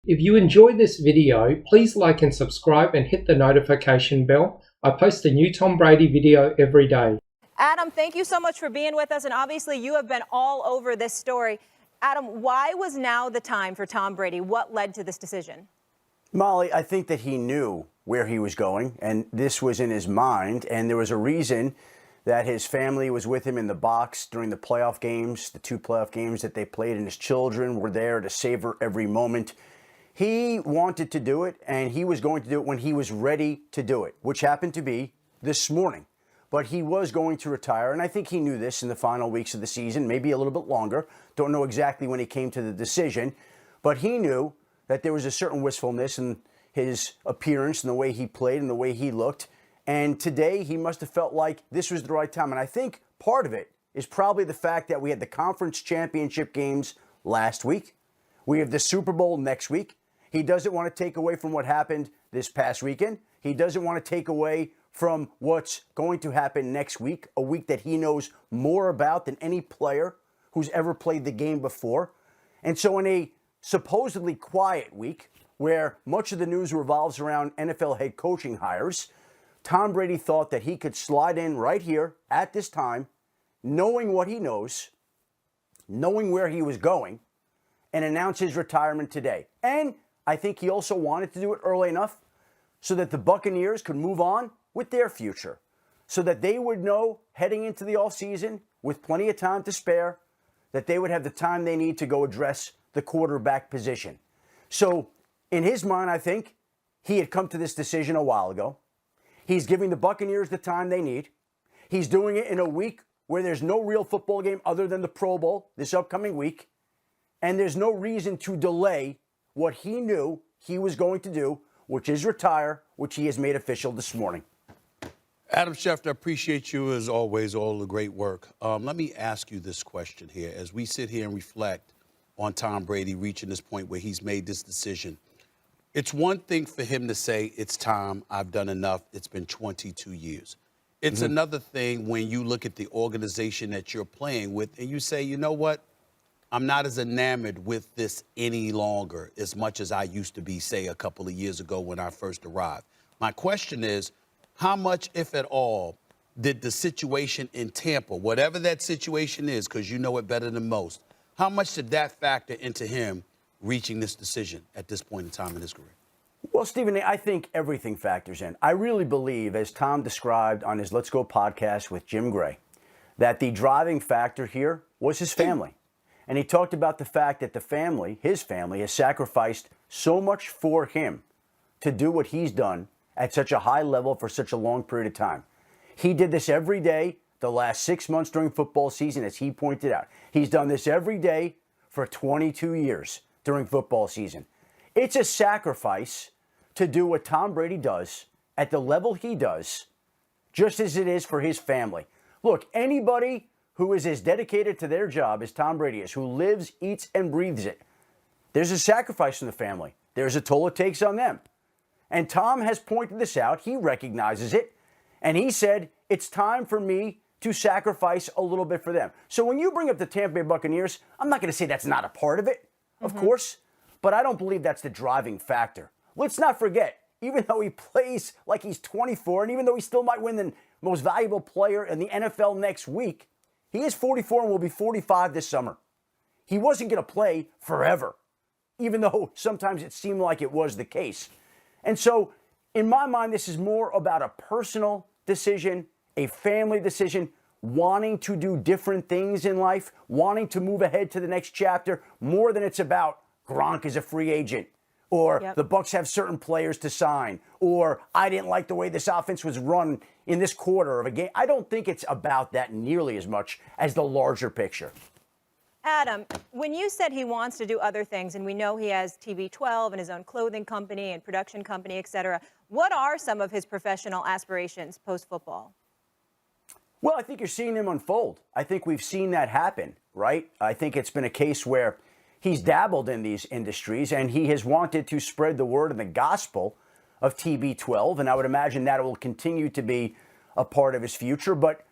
If you enjoyed this video, please like and subscribe and hit the notification bell. I post a new Tom Brady video every day. Adam, thank you so much for being with us, and obviously you have been all over this story. Adam, why was now the time for Tom Brady? What led to this decision? Molly, I think that he knew where he was going, and this was in his mind, and there was a reason that his family was with him in the box during the playoff games, the 2 playoff games that they played, and his children were there to savor every moment. He wanted to do it, and he was going to do it when he was ready to do it, which happened to be this morning. But he was going to retire, and I think he knew this in the final weeks of the season, maybe a little bit longer. Don't know exactly when he came to the decision, but he knew that there was a certain wistfulness in his appearance and the way he played and the way he looked. And today he must have felt like this was the right time. And I think part of it is probably the fact that we had the conference championship games last week. We have the Super Bowl next week. He doesn't want to take away from what happened this past weekend. He doesn't want to take away from what's going to happen next week, a week that he knows more about than any player who's ever played the game before. And so in a supposedly quiet week, where much of the news revolves around NFL head coaching hires, Tom Brady thought that he could slide in right here at this time, knowing what he knows, knowing where he was going, and announce his retirement today. And I think he also wanted to do it early enough so that the Buccaneers could move on with their future, so that they would know heading into the offseason with plenty of time to spare that they would have the time they need to go address the quarterback position. So in his mind, I think he had come to this decision a while ago. He's giving the Buccaneers the time they need. He's doing it in a week where there's no real football game other than the Pro Bowl this upcoming week. And there's no reason to delay what he knew he was going to do, which is retire, which he has made official this morning. Adam Schefter, appreciate you as always, all the great work. Let me ask you this question here. As we sit here and reflect on Tom Brady reaching this point where he's made this decision, it's one thing for him to say, it's time, I've done enough, it's been 22 years. It's another thing when you look at the organization that you're playing with and you say, you know what? I'm not as enamored with this any longer as much as I used to be, say, a couple of years ago when I first arrived. My question is, how much, if at all, did the situation in Tampa, whatever that situation is, because you know it better than most, how much did that factor into him reaching this decision at this point in time in his career? Well, Stephen, I think everything factors in. I really believe, as Tom described on his Let's Go podcast with Jim Gray, that the driving factor here was his family. And he talked about the fact that the family, his family, has sacrificed so much for him to do what he's done at such a high level for such a long period of time. He did this every day the last 6 months during football season, as he pointed out. He's done this every day for 22 years during football season. It's a sacrifice to do what Tom Brady does at the level he does, just as it is for his family. Look, anybody who is as dedicated to their job as Tom Brady is, who lives, eats, and breathes it, there's a sacrifice in the family. There's a toll it takes on them. And Tom has pointed this out. He recognizes it. And he said, it's time for me to sacrifice a little bit for them. So when you bring up the Tampa Bay Buccaneers, I'm not going to say that's not a part of it, of course, but I don't believe that's the driving factor. Let's not forget, even though he plays like he's 24, and even though he still might win the most valuable player in the NFL next week, he is 44 and will be 45 this summer. He wasn't going to play forever, even though sometimes it seemed like it was the case. And so, in my mind, this is more about a personal decision, a family decision, wanting to do different things in life, wanting to move ahead to the next chapter, more than it's about Gronk is a free agent, or the Bucs have certain players to sign, or I didn't like the way this offense was run in this quarter of a game. I don't think it's about that nearly as much as the larger picture. Adam, when you said he wants to do other things, and we know he has TB12 and his own clothing company and production company, et cetera, what are some of his professional aspirations post-football? Well, I think you're seeing them unfold. I think we've seen that happen, right? I think it's been a case where he's dabbled in these industries and he has wanted to spread the word and the gospel of TB12, and I would imagine that will continue to be a part of his future. But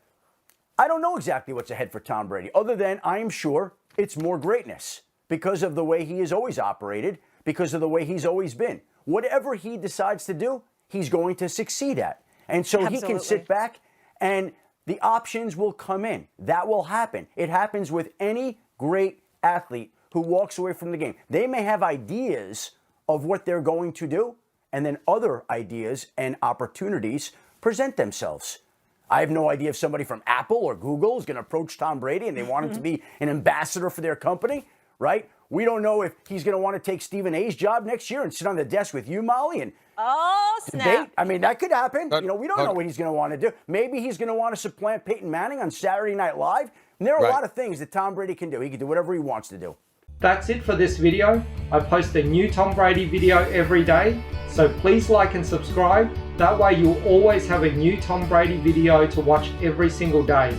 I don't know exactly what's ahead for Tom Brady, other than I am sure it's more greatness, because of the way he has always operated, because of the way he's always been. Whatever he decides to do, he's going to succeed at. And so he can sit back and the options will come in. That will happen. It happens with any great athlete who walks away from the game. They may have ideas of what they're going to do, and then other ideas and opportunities present themselves. I have no idea if somebody from Apple or Google is going to approach Tom Brady and they want him to be an ambassador for their company, right? We don't know if he's going to want to take Stephen A's job next year and sit on the desk with you, Molly, and debate. I mean, that could happen. We don't know what he's going to want to do. Maybe he's going to want to supplant Peyton Manning on Saturday Night Live. And there are a lot of things that Tom Brady can do. He can do whatever he wants to do. That's it for this video. I post a new Tom Brady video every day, so please like and subscribe. That way you'll always have a new Tom Brady video to watch every single day.